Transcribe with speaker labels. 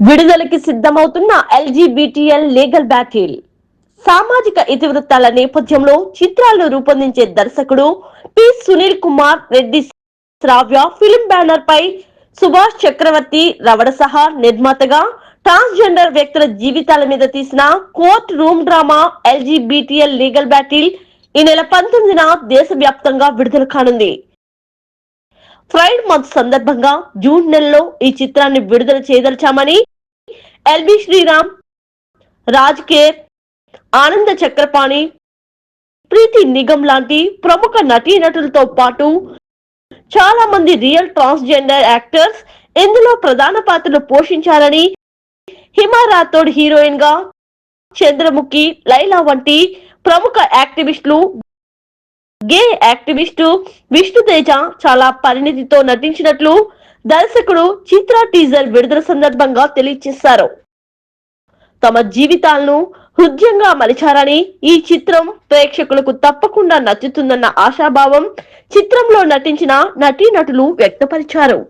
Speaker 1: విడుదలకి సిద్ధమవుతున్న ఎల్జీబీటీఎల్ legal battle. సామాజిక ఇతివృత్తాల నేపథ్యంలో చిత్రాలను రూపొందించే దర్శకుడు P Sunil Kumar Reddy Shravya film banner పై సుభాష్ చక్రవర్తి రవణ సహా నిర్మాతగా ట్రాన్స్జెండర్ వ్యక్తుల జీవితాల మీద తీసిన courtroom drama LGBT legal battle ఈ నెల 19న దేశవ్యాప్తంగా విడుదల కానుంది. ప్రైడ్ మంత్ సందర్భంగా జూన్ నెలలో ఈ చిత్రాన్ని విడుదల చేయదలిచామని ఎల్బి శ్రీరామ్, రాజ్ కేర్, ఆనంద చక్రపాణి, ప్రీతి నిగమ్ లాంటి ప్రముఖ నటీనటులతో పాటు చాలా మంది రియల్ ట్రాన్స్జెండర్ యాక్టర్స్ ఇందులో ప్రధాన పాత్రలు పోషించారని, హిమా రాథోడ్ హీరోయిన్ గా, చంద్రముఖి, లైలా వంటి ప్రముఖ యాక్టివిస్టులు, గే యాక్టివిస్టు విష్ణుతేజ చాలా పరిణితితో నటించినట్లు దర్శకుడు చిత్ర టీజర్ విడుదల సందర్భంగా తెలియజేశారు. తమ జీవితాలను హృదయంగా మలిచారని, ఈ చిత్రం ప్రేక్షకులకు తప్పకుండా నచ్చుతుందన్న ఆశాభావం చిత్రంలో నటించిన నటీనటులు వ్యక్తపరిచారు.